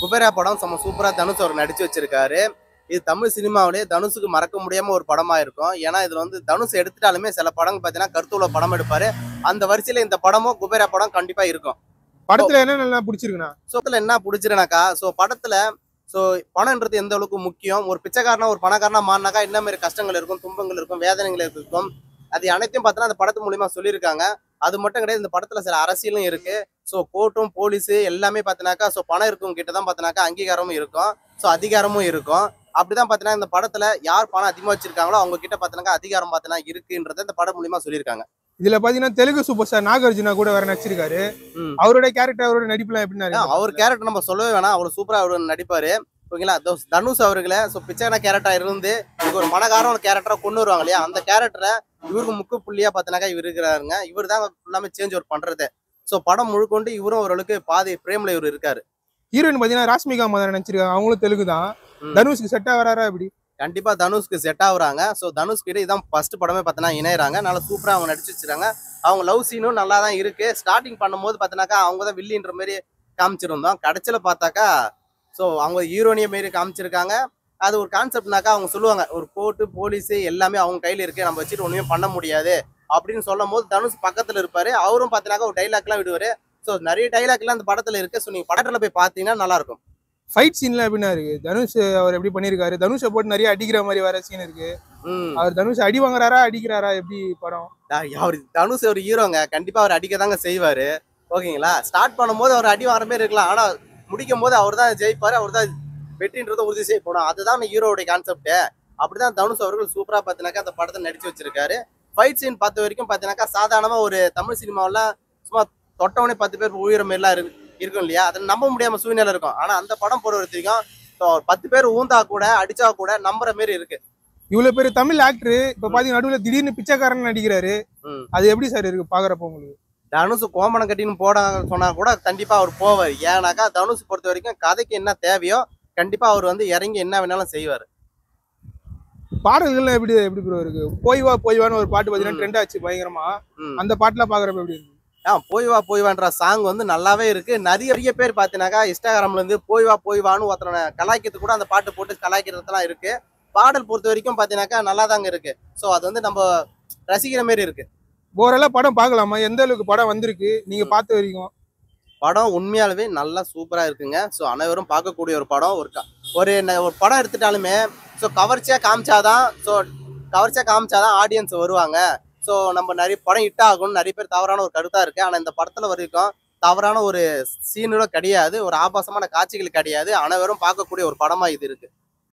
குபேரா படம் செம்ம சூப்பரா தனுஷ் அவர் நடிச்சு வச்சிருக்காரு. இது தமிழ் சினிமாவிலேயே தனுஷுக்கு மறக்க முடியாம ஒரு படமா இருக்கும். ஏன்னா இதுல வந்து தனுஷ் எடுத்துட்டாலுமே சில படங்கள் பார்த்தீங்கன்னா கருத்துள்ள படம் எடுப்பாரு. அந்த வரிசையில இந்த படமும் குபேரா படம் கண்டிப்பா இருக்கும். படத்துல என்ன நல்லா பிடிச்சிருக்குண்ணா? சோத்துல என்ன பிடிச்சிருனாக்கா, படத்துல ஸோ பணம்ன்றது எந்த அளவுக்கு முக்கியம், ஒரு பிச்சைக்காரனா ஒரு பணக்காரனா மாறினாக்கா என்ன மாதிரி கஷ்டங்கள் இருக்கும், துன்பங்கள் இருக்கும், வேதனைகள் இருக்கும், அது அனைத்தையும் பார்த்தீங்கன்னா அந்த படத்து மூலியமா சொல்லியிருக்காங்க. அது மட்டும் கிடையாது, இந்த படத்துல சில அரசியலும் இருக்கு. கோர்ட்டும் போலீஸ் எல்லாமே பார்த்தீங்கன்னாக்கா பணம் இருக்கவங்க கிட்ட தான் பார்த்தீங்கன்னாக்கா அங்கீகாரமும் இருக்கும், அதிகாரமும் இருக்கும். அப்படிதான் பார்த்தீங்கன்னா இந்த படத்துல யார் பணம் அதிகமா வச்சிருக்காங்களோ அவங்க கிட்ட பார்த்தீங்கன்னா அதிகாரம் பார்த்தீங்கன்னா இருக்குன்றத இந்த படம் மூலியமா சொல்லியிருக்காங்க. இதுல பாத்தீங்கன்னா தெலுங்கு சூப்பர் ஸ்டார் நாகார்ஜுனா கூட வேற நடிச்சிருக்காரு. அவரோட கேரக்டர் அவரோட நடிப்புலாம் எப்படின்னா? அவர் கேரக்டர் நம்ம சொல்லவே வேணாம், அவ்வளவு சூப்பரா அவர் நடிப்பாரு. ஓகேங்களா? தனுஷ் அவர்களை பிச்சைக்கான கேரக்டரா இருந்து இதுக்கு ஒரு மனகாரம் ஒரு கேரக்டரா கொண்டு வருவாங்க இல்லையா, அந்த கேரக்டரை இவருக்கு முக்கு புள்ளியா பார்த்தீங்கன்னாக்கா இவர் இருக்கிறாருங்க. இவர் தான் ஃபுல்லாமே சேஞ்ச் ஓவர் பண்றது. படம் முழுக்கொண்டு இவரும் ஓரளவுக்கு பாதி பிரேம்ல இவர் இருக்காரு. ஹீரோயின் பாத்தீங்கன்னா ராஷ்மிகா மதன் நினைச்சிருக்காங்க, அவங்களும் தெலுங்கு தான். தனுஷ்க்கு செட் ஆகிறாரா எப்படி? கண்டிப்பா தனுஷ்க்கு செட் ஆகுறாங்க. தனுஷ் கிட்ட இதான் ஃபர்ஸ்ட் படமே பார்த்தீங்கன்னா இணையறாங்க. நல்லா சூப்பரா அவங்க நடிச்சு வச்சிருக்காங்க. அவங்க லவ் சீனும் நல்லா தான் இருக்கு. ஸ்டார்டிங் பண்ணும்போது பார்த்தீங்கன்னாக்கா அவங்க தான் வில்லின்ற மாதிரி காமிச்சிருந்தோம். கடைசியில பார்த்தாக்கா அவங்க ஹீரோனிய மாரி காமிச்சிருக்காங்க. அது ஒரு கான்செப்ட்னாக்கா அவங்க சொல்லுவாங்க, ஒரு கோர்ட்டு போலீஸ் எல்லாமே அவங்க கையில இருக்கு, நம்ம வச்சுட்டு ஒண்ணுமே பண்ண முடியாது அப்படின்னு சொல்லும் போது தனுஷ் பக்கத்துல இருப்பாரு. அவரும் பார்த்தீங்கன்னாக்கா ஒரு டைலாக் எல்லாம் விடுவாரு. நிறைய டைலாக் எல்லாம் அந்த படத்துல இருக்கு. நீங்க படத்துல போய் பார்த்தீங்கன்னா நல்லா இருக்கும். ஃபைட் சீன்ல எப்படின்னா இருக்கு? தனுஷ் அவர் எப்படி பண்ணிருக்காரு? தனுஷை போட்டு நிறைய அடிக்கிற மாதிரி வர சீன் இருக்கு. அவர் தனுஷ் அடி வாங்குறாரா அடிக்கிறாரா எப்படி படம்? அவர் தனுஷ் ஒரு ஹீரோங்க, கண்டிப்பா அவர் அடிக்கதாங்க செய்வாரு. ஓகேங்களா? ஸ்டார்ட் பண்ணும்போது அவர் அடி வாங்குற மாதிரி இருக்கலாம், ஆனா முடிக்கும் போது அவர் தான் ஜெயிப்பாரு, அவர் தான் வெற்றின்றதை உறுதி செய்யப்படும். அதுதான் ஹீரோடைய கான்செப்ட். அப்படிதான் தனுஷ் அவர்கள் சூப்பரா பார்த்தீங்கன்னாக்கா அந்த படத்தை நடிச்சு வச்சிருக்காரு. ஃபைட் சீன் பார்த்த வரைக்கும் பார்த்தீங்கன்னாக்கா சாதாரணமா ஒரு தமிழ் சினிமாவில் சும்மா தொட்டவனே 10 பேர் உயிர மாரிலாம் இருக்கும் இல்லையா, அதை நம்ப முடியாம சூழ்நிலை இருக்கும். ஆனா அந்த படம் பொறுத்த வரைக்கும் 10 பேர் ஊந்தா கூட அடிச்சா கூட நம்புற மாதிரி இருக்கு. இவ்வளவு பேர் தமிழ் ஆக்டர் இப்ப பாத்தீங்கன்னா நடுவுல திடீர்னு பிச்சைக்காரன் நடிக்கிறாரு. அது எப்படி சார் இருக்கு பாக்குறப்ப உங்களுக்கு? தனுஷ் கோமணம் கட்டின்னு போட சொன்னா கூட கண்டிப்பா அவர் போவார். ஏன்னாக்கா தனுஷ் பொறுத்த வரைக்கும் கதைக்கு என்ன தேவையோ கண்டிப்பா அவர் வந்து இறங்கி என்ன வேணாலும் செய்வார். பாடல்கள் எப்படி எப்படி ப்ரோ இருக்கு? போய் வான்னு ஒரு பாட்டு பாத்தீங்கன்னா ட்ரெண்ட் ஆச்சு பயங்கரமா. அந்த பாட்டுல பாக்குறப்ப எப்படி இருக்கு? போய் வான்ற சாங் வந்து நல்லாவே இருக்கு. நிறைய பேர் பாத்தீங்கன்னாக்கா இன்ஸ்டாகிராம்ல இருந்து போய் வான்னு ஒருத்தனை கலாய்க்கிறது கூட அந்த பாட்டு போட்டு கலாய்க்கிறதுலாம் இருக்கு. பாடல் பொறுத்த வரைக்கும் பாத்தீங்கன்னாக்கா நல்லா தாங்க இருக்கு. அது வந்து நம்ம ரசிக்கிற மாதிரி இருக்கு. ஓரளவு படம் பார்க்கலாமா? எந்த அளவுக்கு படம் வந்திருக்கு நீங்க பார்த்த வரைக்கும்? படம் உண்மையாலுமே நல்லா சூப்பரா இருக்குங்க. அனைவரும் பார்க்கக்கூடிய ஒரு படம். ஒரு படம் எடுத்துட்டாலுமே கவர்ச்சியா காமிச்சாதான் ஆடியன்ஸ் வருவாங்க. நம்ம நிறைய படம் ஹிட் ஆகும்னு நிறைய பேர் தவறான ஒரு கருத்தா இருக்கு. ஆனா இந்த படத்துல வரைக்கும் தவறான ஒரு சீனோட கிடையாது, ஒரு ஆபாசமான காட்சிகள் கிடையாது. அனைவரும் பார்க்கக்கூடிய ஒரு படமா இது இருக்கு.